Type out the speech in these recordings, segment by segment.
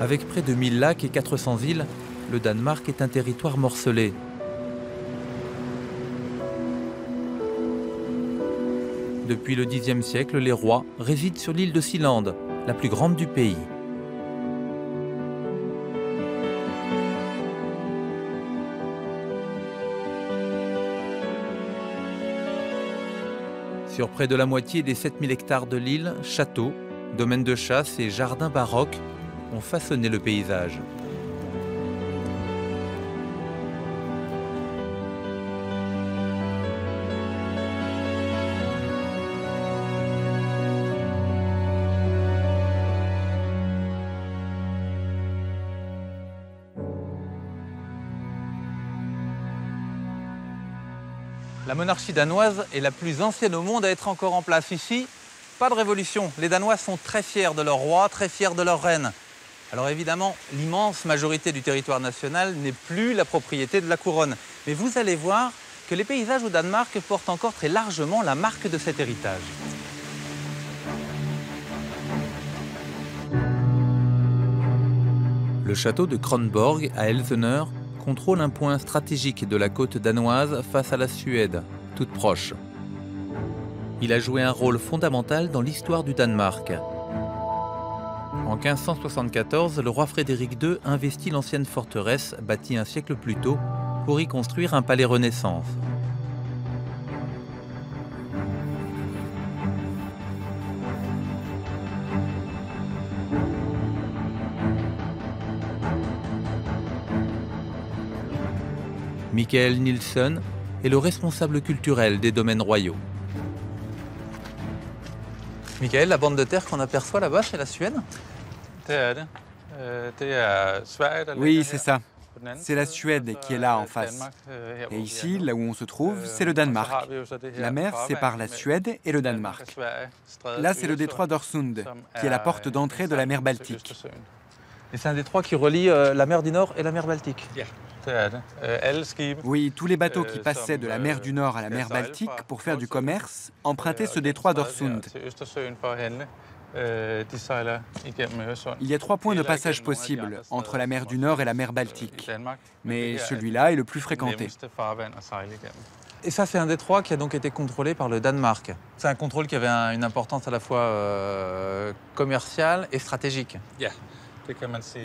Avec près de 1000 lacs et 400 îles, le Danemark est un territoire morcelé. Depuis le Xe siècle, les rois résident sur l'île de Sealand, la plus grande du pays. Sur près de la moitié des 7000 hectares de l'île, châteaux, domaines de chasse et jardins baroques ont façonné le paysage. La monarchie danoise est la plus ancienne au monde à être encore en place. Ici, pas de révolution. Les Danois sont très fiers de leur roi, très fiers de leur reine. Alors évidemment, l'immense majorité du territoire national n'est plus la propriété de la couronne. Mais vous allez voir que les paysages au Danemark portent encore très largement la marque de cet héritage. Le château de Kronborg à Elseneur contrôle un point stratégique de la côte danoise face à la Suède, toute proche. Il a joué un rôle fondamental dans l'histoire du Danemark. En 1574, le roi Frédéric II investit l'ancienne forteresse, bâtie un siècle plus tôt, pour y construire un palais Renaissance. Michael Nielsen est le responsable culturel des domaines royaux. Michael, la bande de terre qu'on aperçoit là-bas, c'est la Suède? Oui, c'est ça. C'est la Suède qui est là en face. Et ici, là où on se trouve, c'est le Danemark. La mer sépare la Suède et le Danemark. Là, c'est le détroit d'Øresund, qui est la porte d'entrée de la mer Baltique. Et c'est un détroit qui relie la mer du Nord et la mer Baltique. Oui, tous les bateaux qui passaient de la mer du Nord à la mer Baltique pour faire du commerce empruntaient ce détroit d'Øresund. Il y a 3 points de passage possibles entre la mer du Nord et la mer Baltique, mais celui-là est le plus fréquenté. Et ça, c'est un détroit qui a donc été contrôlé par le Danemark. C'est un contrôle qui avait une importance à la fois commerciale et stratégique.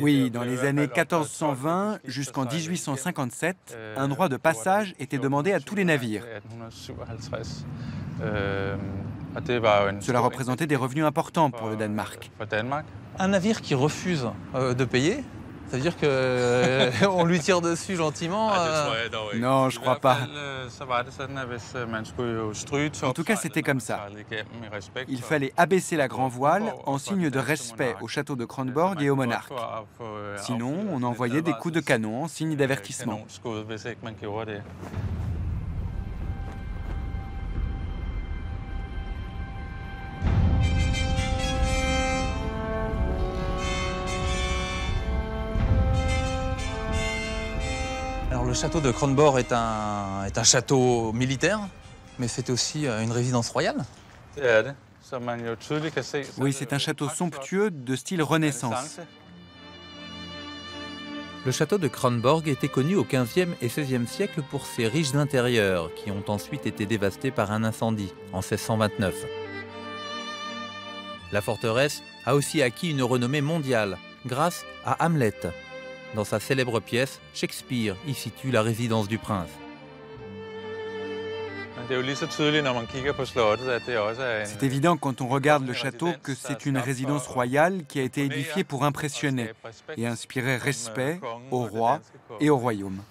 Oui, dans les années 1420 jusqu'en 1857, un droit de passage était demandé à tous les navires. Cela représentait des revenus importants pour le Danemark. Un navire qui refuse de payer, c'est-à-dire qu'on lui tire dessus gentiment. Non, je crois pas. En tout cas, c'était comme ça. Il fallait abaisser la grand voile en signe de respect au château de Kronborg et au monarque. Sinon, on envoyait des coups de canon en signe d'avertissement. Alors, le château de Kronborg est un château militaire, mais c'est aussi une résidence royale. Oui, c'est un château somptueux de style Renaissance. Le château de Kronborg était connu au XVe et XVIe siècle pour ses riches intérieurs, qui ont ensuite été dévastés par un incendie en 1629. La forteresse a aussi acquis une renommée mondiale grâce à Hamlet. Dans sa célèbre pièce, Shakespeare y situe la résidence du prince. C'est évident quand on regarde le château que c'est une résidence royale qui a été édifiée pour impressionner et inspirer respect au roi et au royaume.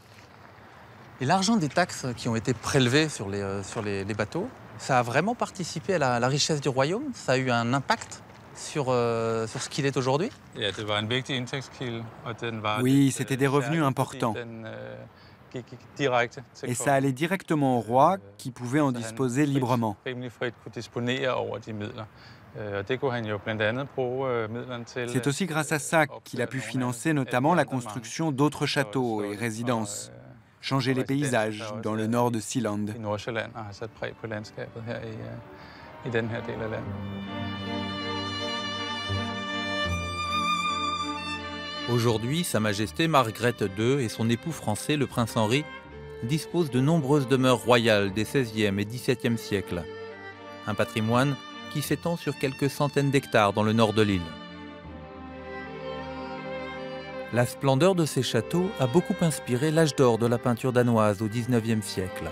Et l'argent des taxes qui ont été prélevées sur les bateaux, ça a vraiment participé à la richesse du royaume? Ça a eu un impact sur ce qu'il est aujourd'hui? Oui, c'était des revenus importants. Et ça allait directement au roi, qui pouvait en disposer librement. C'est aussi grâce à ça qu'il a pu financer notamment la construction d'autres châteaux et résidences, changer les paysages dans le nord de Sealand. Aujourd'hui, Sa Majesté Margrethe II et son époux français, le prince Henri, disposent de nombreuses demeures royales des XVIe et XVIIe siècles. Un patrimoine qui s'étend sur quelques centaines d'hectares dans le nord de l'île. La splendeur de ces châteaux a beaucoup inspiré l'âge d'or de la peinture danoise au XIXe siècle.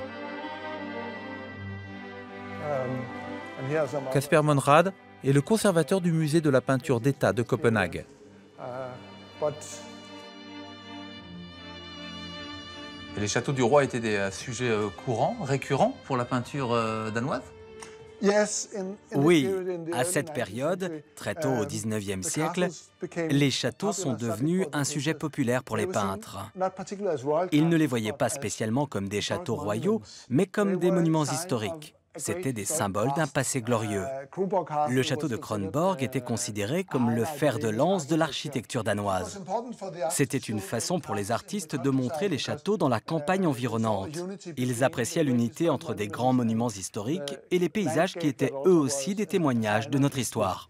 Casper Monrad est le conservateur du musée de la peinture d'État de Copenhague. Et les châteaux du roi étaient des sujets courants, récurrents pour la peinture danoise? Oui, à cette période, très tôt au XIXe siècle, les châteaux sont devenus un sujet populaire pour les peintres. Ils ne les voyaient pas spécialement comme des châteaux royaux, mais comme des monuments historiques. C'étaient des symboles d'un passé glorieux. Le château de Kronborg était considéré comme le fer de lance de l'architecture danoise. C'était une façon pour les artistes de montrer les châteaux dans la campagne environnante. Ils appréciaient l'unité entre des grands monuments historiques et les paysages qui étaient eux aussi des témoignages de notre histoire.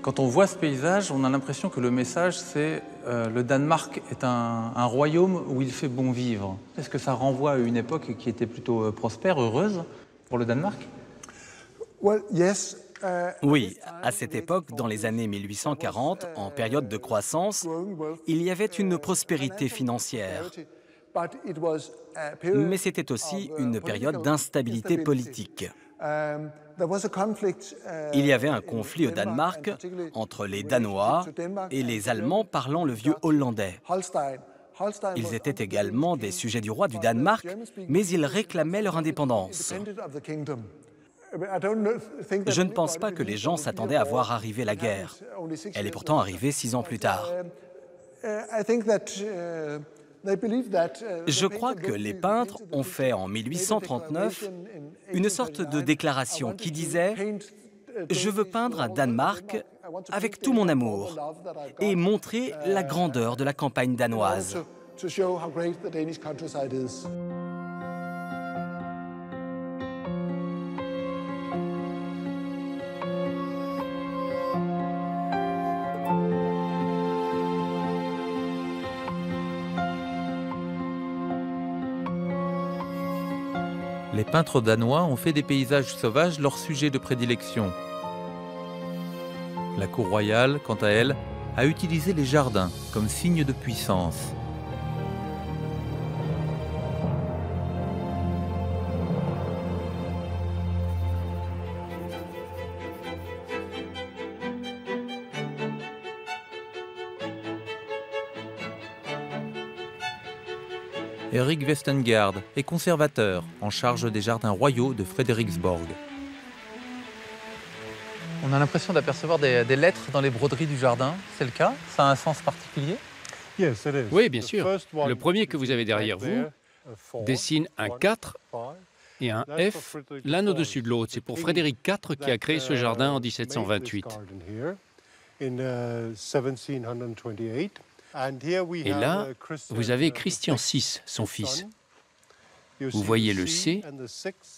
Quand on voit ce paysage, on a l'impression que le message, c'est le Danemark est un royaume où il fait bon vivre. Est-ce que ça renvoie à une époque qui était plutôt prospère, heureuse pour le Danemark? Oui, à cette époque, dans les années 1840, en période de croissance, il y avait une prospérité financière. Mais c'était aussi une période d'instabilité politique. Il y avait un conflit au Danemark entre les Danois et les Allemands parlant le vieux hollandais. Ils étaient également des sujets du roi du Danemark, mais ils réclamaient leur indépendance. Je ne pense pas que les gens s'attendaient à voir arriver la guerre. Elle est pourtant arrivée 6 ans plus tard. Je crois que les peintres ont fait en 1839 une sorte de déclaration qui disait « Je veux peindre un Danemark avec tout mon amour et montrer la grandeur de la campagne danoise ». Les peintres danois ont fait des paysages sauvages leur sujet de prédilection. La cour royale, quant à elle, a utilisé les jardins comme signe de puissance. Erik Westengard est conservateur en charge des jardins royaux de Frederiksborg. On a l'impression d'apercevoir des lettres dans les broderies du jardin, c'est le cas? Ça a un sens particulier? Oui, bien sûr. Le premier que vous avez derrière vous dessine un 4 et un F, l'un au-dessus de l'autre. C'est pour Frédéric IV qui a créé ce jardin en 1728. Et là, vous avez Christian VI, son fils. Vous voyez le C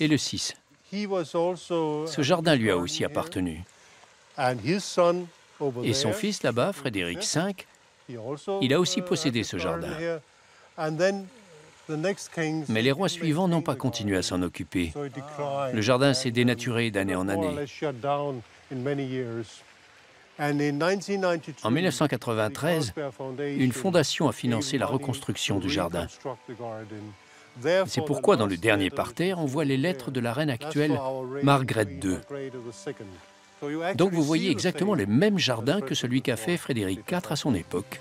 et le 6. Ce jardin lui a aussi appartenu. Et son fils là-bas, Frédéric V, il a aussi possédé ce jardin. Mais les rois suivants n'ont pas continué à s'en occuper. Le jardin s'est dénaturé d'année en année. En 1993, une fondation a financé la reconstruction du jardin. C'est pourquoi dans le dernier parterre, on voit les lettres de la reine actuelle, Margrethe II. Donc vous voyez exactement le même jardin que celui qu'a fait Frédéric IV à son époque.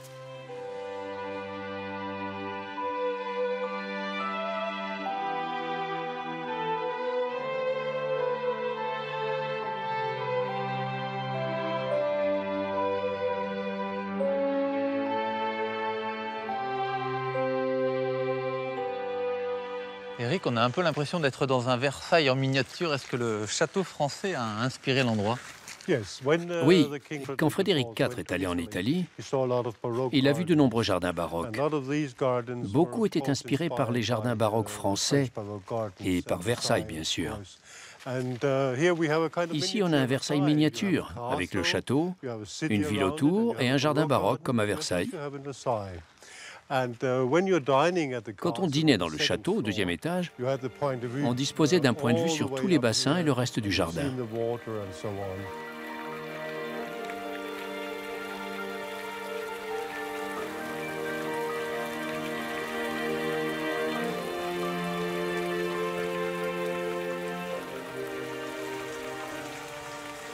Eric, on a un peu l'impression d'être dans un Versailles en miniature. Est-ce que le château français a inspiré l'endroit? Oui, quand Frédéric IV est allé en Italie, il a vu de nombreux jardins baroques. Beaucoup étaient inspirés par les jardins baroques français et par Versailles, bien sûr. Ici, on a un Versailles miniature, avec le château, une ville autour et un jardin baroque comme à Versailles. Quand on dînait dans le château, au deuxième étage, on disposait d'un point de vue sur tous les bassins et le reste du jardin.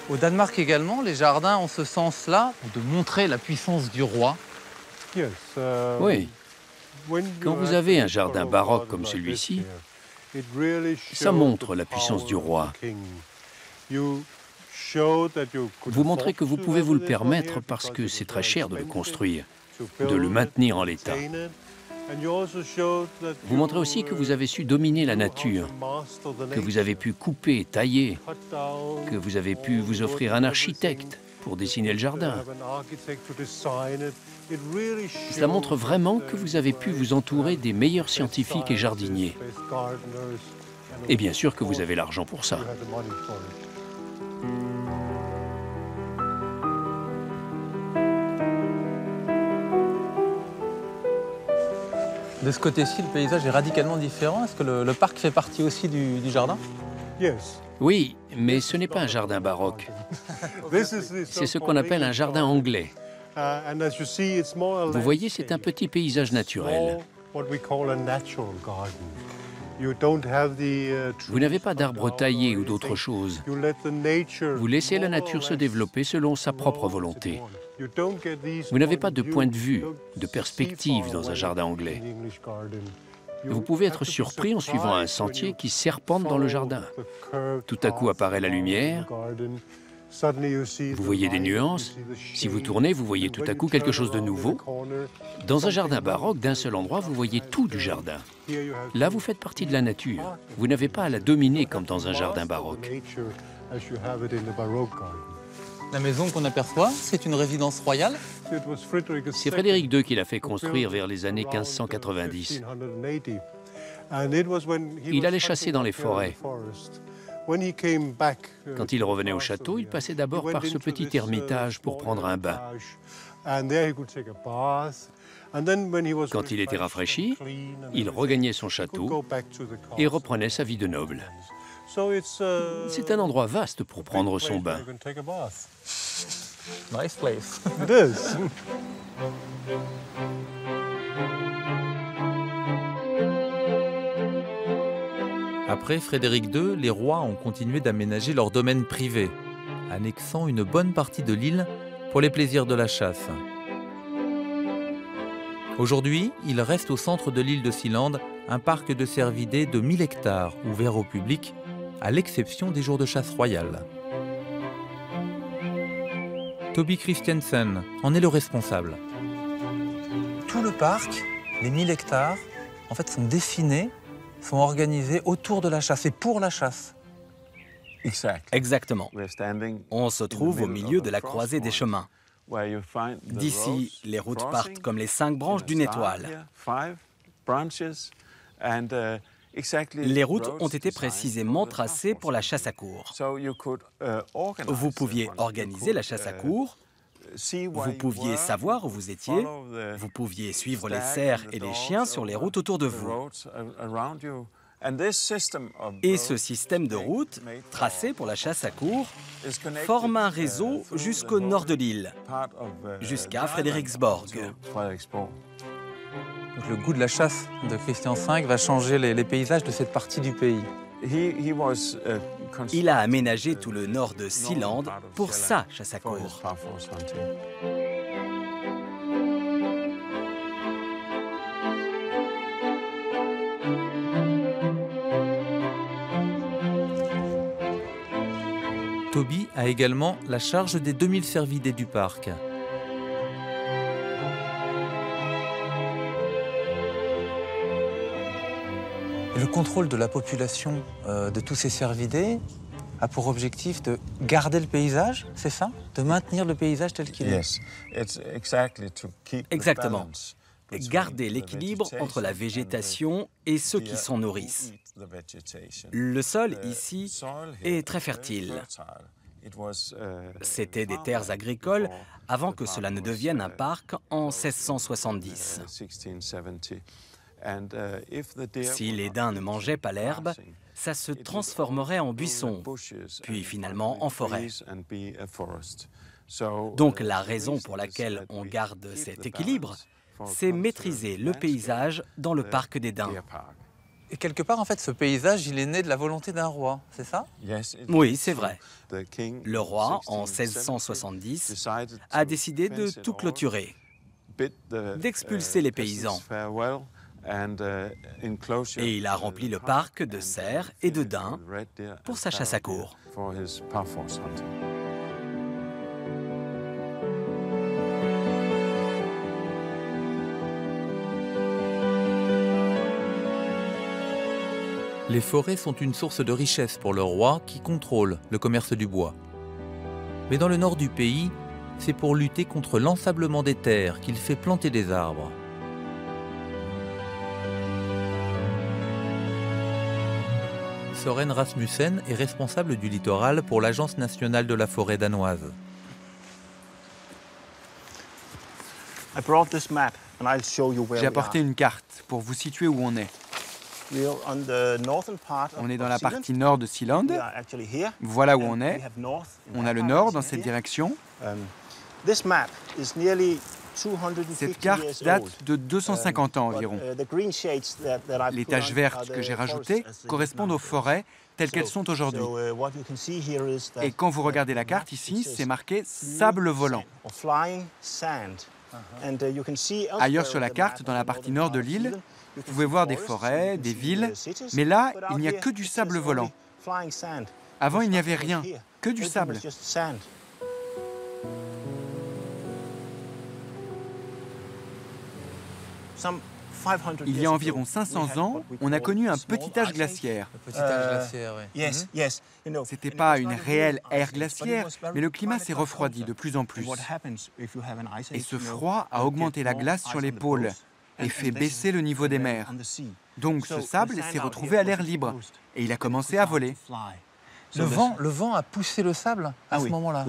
Au Danemark également, les jardins ont ce sens-là de montrer la puissance du roi. Oui. Quand vous avez un jardin baroque comme celui-ci, ça montre la puissance du roi. Vous montrez que vous pouvez vous le permettre parce que c'est très cher de le construire, de le maintenir en l'état. Vous montrez aussi que vous avez su dominer la nature, que vous avez pu couper, tailler, que vous avez pu vous offrir un architecte pour dessiner le jardin. Cela montre vraiment que vous avez pu vous entourer des meilleurs scientifiques et jardiniers. Et bien sûr que vous avez l'argent pour ça. De ce côté-ci, le paysage est radicalement différent. Est-ce que le parc fait partie aussi du jardin? Oui, mais ce n'est pas un jardin baroque. C'est ce qu'on appelle un jardin anglais. Vous voyez, c'est un petit paysage naturel. Vous n'avez pas d'arbres taillés ou d'autre chose. Vous laissez la nature se développer selon sa propre volonté. Vous n'avez pas de point de vue, de perspective dans un jardin anglais. Vous pouvez être surpris en suivant un sentier qui serpente dans le jardin. Tout à coup apparaît la lumière. Vous voyez des nuances. Si vous tournez, vous voyez tout à coup quelque chose de nouveau. Dans un jardin baroque, d'un seul endroit, vous voyez tout du jardin. Là, vous faites partie de la nature. Vous n'avez pas à la dominer comme dans un jardin baroque. La maison qu'on aperçoit, c'est une résidence royale? C'est Frédéric II qui l'a fait construire vers les années 1590. Il allait chasser dans les forêts. Quand il revenait au château, il passait d'abord par ce petit ermitage pour prendre un bain. Quand il était rafraîchi, il regagnait son château et reprenait sa vie de noble. C'est un endroit vaste pour prendre son bain. Nice place. It is. Après Frédéric II, les rois ont continué d'aménager leur domaine privé, annexant une bonne partie de l'île pour les plaisirs de la chasse. Aujourd'hui, il reste au centre de l'île de Sealand un parc de cervidés de 1000 hectares ouvert au public, à l'exception des jours de chasse royale. Toby Christiansen en est le responsable. Tout le parc, les 1000 hectares, en fait, sont dessinés, sont organisés autour de la chasse et pour la chasse. Exactement. On se trouve au milieu de la croisée des chemins. D'ici, les routes partent comme les 5 branches d'une étoile. Les routes ont été précisément tracées pour la chasse à courre. Vous pouviez organiser la chasse à courre, vous pouviez savoir où vous étiez, vous pouviez suivre les cerfs et les chiens sur les routes autour de vous. Et ce système de routes, tracé pour la chasse à courre, forme un réseau jusqu'au nord de l'île, jusqu'à Frederiksborg. Donc, le goût de la chasse de Christian V va changer les paysages de cette partie du pays. Il a aménagé tout le nord de Sealand pour sa chasse à courre. Toby a également la charge des 2000 cervidés du parc. Et le contrôle de la population de tous ces cervidés, a pour objectif de garder le paysage, c'est ça? De maintenir le paysage tel qu'il est? Exactement. Garder l'équilibre entre la végétation et ceux qui s'en nourrissent. Le sol, ici, est très fertile. C'était des terres agricoles avant que cela ne devienne un parc en 1670. Si les daims ne mangeaient pas l'herbe, ça se transformerait en buisson, puis finalement en forêt. Donc la raison pour laquelle on garde cet équilibre, c'est maîtriser le paysage dans le parc des daims. Et quelque part, en fait, ce paysage, il est né de la volonté d'un roi, c'est ça? Oui, c'est vrai. Le roi, en 1670, a décidé de tout clôturer, d'expulser les paysans. Et il a rempli le parc de cerfs et de daims pour sa chasse à courre. Les forêts sont une source de richesse pour le roi qui contrôle le commerce du bois. Mais dans le nord du pays, c'est pour lutter contre l'ensablement des terres qu'il fait planter des arbres. Søren Rasmussen est responsable du littoral pour l'Agence nationale de la forêt danoise. J'ai apporté une carte pour vous situer où on est. On est dans la partie nord de Sealand. Voilà où on est. On a le nord dans cette direction. Cette carte date de 250 ans environ. Les taches vertes que j'ai rajoutées correspondent aux forêts telles qu'elles sont aujourd'hui. Et quand vous regardez la carte ici, c'est marqué « sable volant ». Ailleurs sur la carte, dans la partie nord de l'île, vous pouvez voir des forêts, des villes, mais là, il n'y a que du sable volant. Avant, il n'y avait rien, que du sable. Il y a environ 500 ans, on a connu un petit âge glaciaire. Le petit âge glaciaire, oui. C'était pas une réelle ère glaciaire, mais le climat s'est refroidi de plus en plus. Et ce froid a augmenté la glace sur les pôles et fait baisser le niveau des mers. Donc ce sable s'est retrouvé à l'air libre et il a commencé à voler. Le vent a poussé le sable à ce moment-là?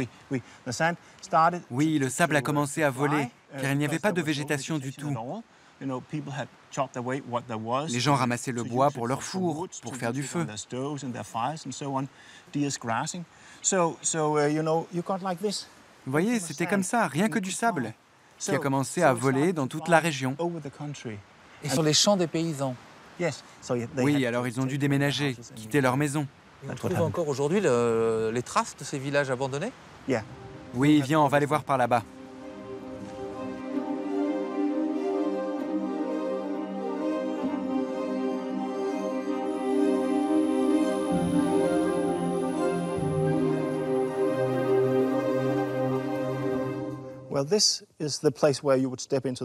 Oui, le sable a commencé à voler car il n'y avait pas de végétation du tout. Les gens ramassaient le bois pour leur four, pour faire du feu. Vous voyez, c'était comme ça, rien que du sable, qui a commencé à voler dans toute la région. Et sur les champs des paysans? Oui, alors ils ont dû déménager, quitter leur maison. On trouve encore aujourd'hui les traces de ces villages abandonnés? Oui, viens, on va les voir par là-bas.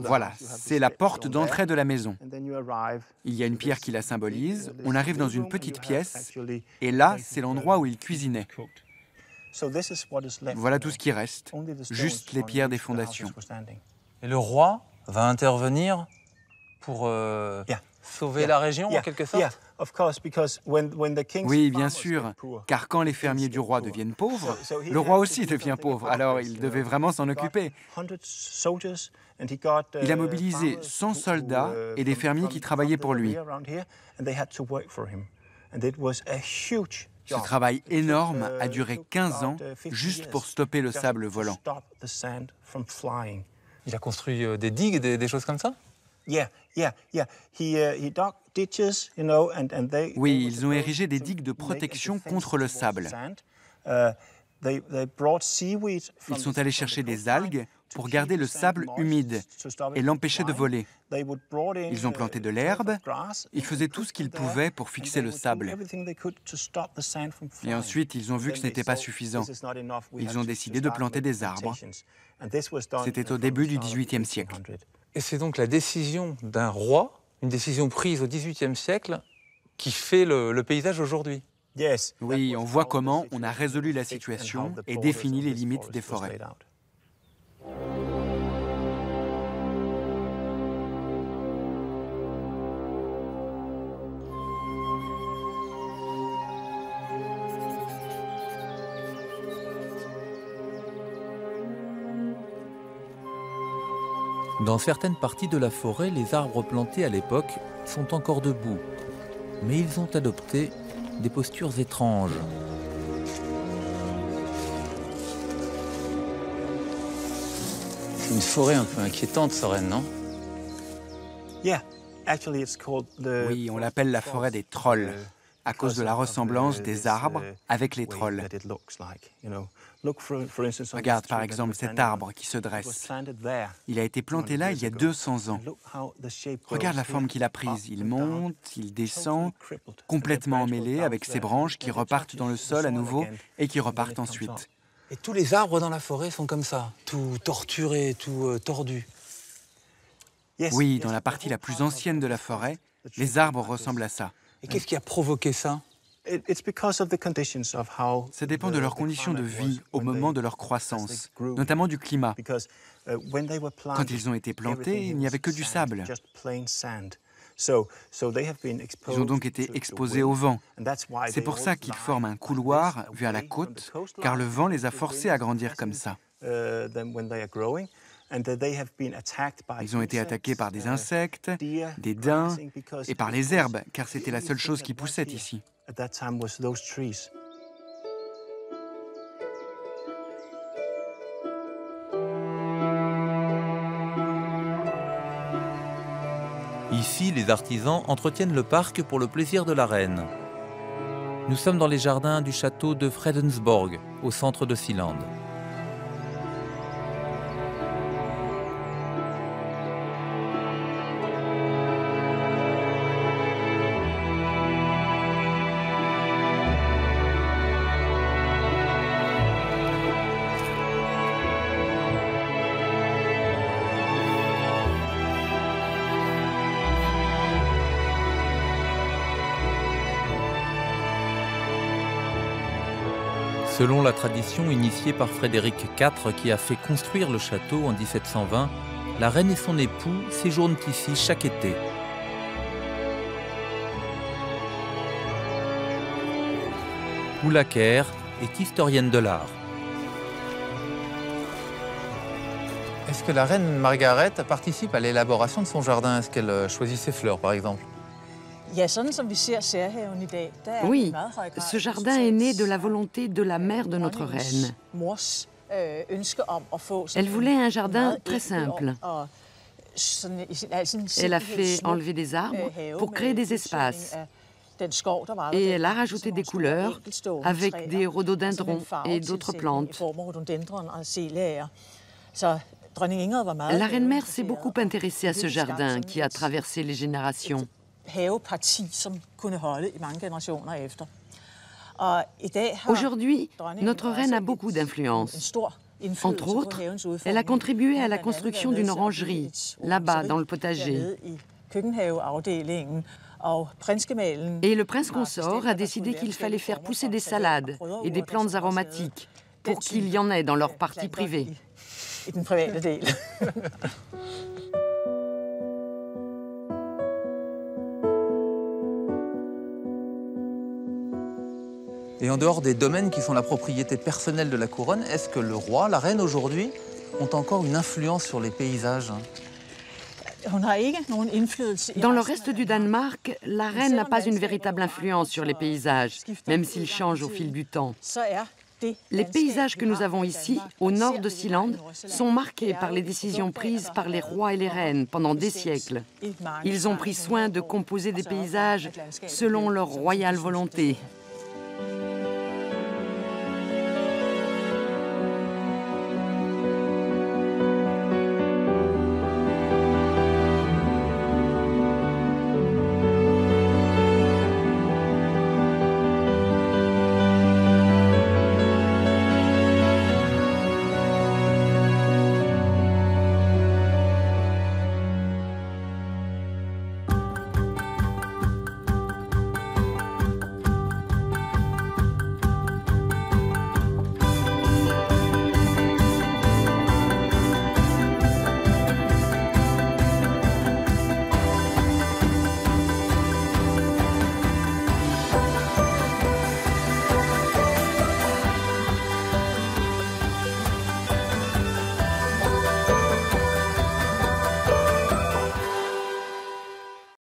Voilà, c'est la porte d'entrée de la maison. Il y a une pierre qui la symbolise. On arrive dans une petite pièce et là, c'est l'endroit où ils cuisinaient. Voilà tout ce qui reste, juste les pierres des fondations. Et le roi va intervenir pour sauver la région, en quelque sorte? Oui, bien sûr, car quand les fermiers du roi deviennent pauvres, le roi aussi devient pauvre, alors il devait vraiment s'en occuper. Il a mobilisé 100 soldats et des fermiers qui travaillaient pour lui. Ce travail énorme a duré 15 ans juste pour stopper le sable volant. Il a construit des digues, des choses comme ça? Oui, ils ont érigé des digues de protection contre le sable. Ils sont allés chercher des algues pour garder le sable humide et l'empêcher de voler. Ils ont planté de l'herbe, ils faisaient tout ce qu'ils pouvaient pour fixer le sable. Et ensuite, ils ont vu que ce n'était pas suffisant. Ils ont décidé de planter des arbres. C'était au début du XVIIIe siècle. Et c'est donc la décision d'un roi, une décision prise au XVIIIe siècle, qui fait le paysage aujourd'hui? Oui, on voit comment on a résolu la situation et défini les limites des forêts. Dans certaines parties de la forêt, les arbres plantés à l'époque sont encore debout, mais ils ont adopté des postures étranges. C'est une forêt un peu inquiétante, Soren, non? Oui, on l'appelle la forêt des trolls, à cause de la ressemblance des arbres avec les trolls. Regarde par exemple cet arbre qui se dresse. Il a été planté là il y a 200 ans. Regarde la forme qu'il a prise. Il monte, il descend, complètement emmêlé avec ses branches qui repartent dans le sol à nouveau et qui repartent ensuite. Et tous les arbres dans la forêt sont comme ça, tout torturés, tout tordus. Oui, dans la partie la plus ancienne de la forêt, les arbres ressemblent à ça. Et qu'est-ce qui a provoqué ça? Ça dépend de leurs conditions de vie au moment de leur croissance, notamment du climat. Quand ils ont été plantés, il n'y avait que du sable. Ils ont donc été exposés au vent. C'est pour ça qu'ils forment un couloir vers la côte, car le vent les a forcés à grandir comme ça. Ils ont été attaqués par des insectes, des daims et par les herbes, car c'était la seule chose qui poussait ici. Ici, les artisans entretiennent le parc pour le plaisir de la reine. Nous sommes dans les jardins du château de Fredensborg, au centre de Sealand. Selon la tradition initiée par Frédéric IV qui a fait construire le château en 1720, la reine et son époux séjournent ici chaque été. Ulla Kjær est historienne de l'art. Est-ce que la reine Margaret participe à l'élaboration de son jardin? Est-ce qu'elle choisit ses fleurs, par exemple? Oui, ce jardin est né de la volonté de la mère de notre reine. Elle voulait un jardin très simple. Elle a fait enlever des arbres pour créer des espaces. Et elle a rajouté des couleurs avec des rhododendrons et d'autres plantes. La reine-mère s'est beaucoup intéressée à ce jardin qui a traversé les générations. Aujourd'hui, notre reine a beaucoup d'influence. Entre autres, elle a contribué à la construction d'une orangerie, là-bas, dans le potager. Et le prince consort a décidé qu'il fallait faire pousser des salades et des plantes aromatiques pour qu'il y en ait dans leur partie privée. Et en dehors des domaines qui sont la propriété personnelle de la couronne, est-ce que le roi, la reine aujourd'hui, ont encore une influence sur les paysages? Dans le reste du Danemark, la reine n'a pas une véritable influence sur les paysages, même s'ils changent au fil du temps. Les paysages que nous avons ici, au nord de Sealand, sont marqués par les décisions prises par les rois et les reines pendant des siècles. Ils ont pris soin de composer des paysages selon leur royale volonté.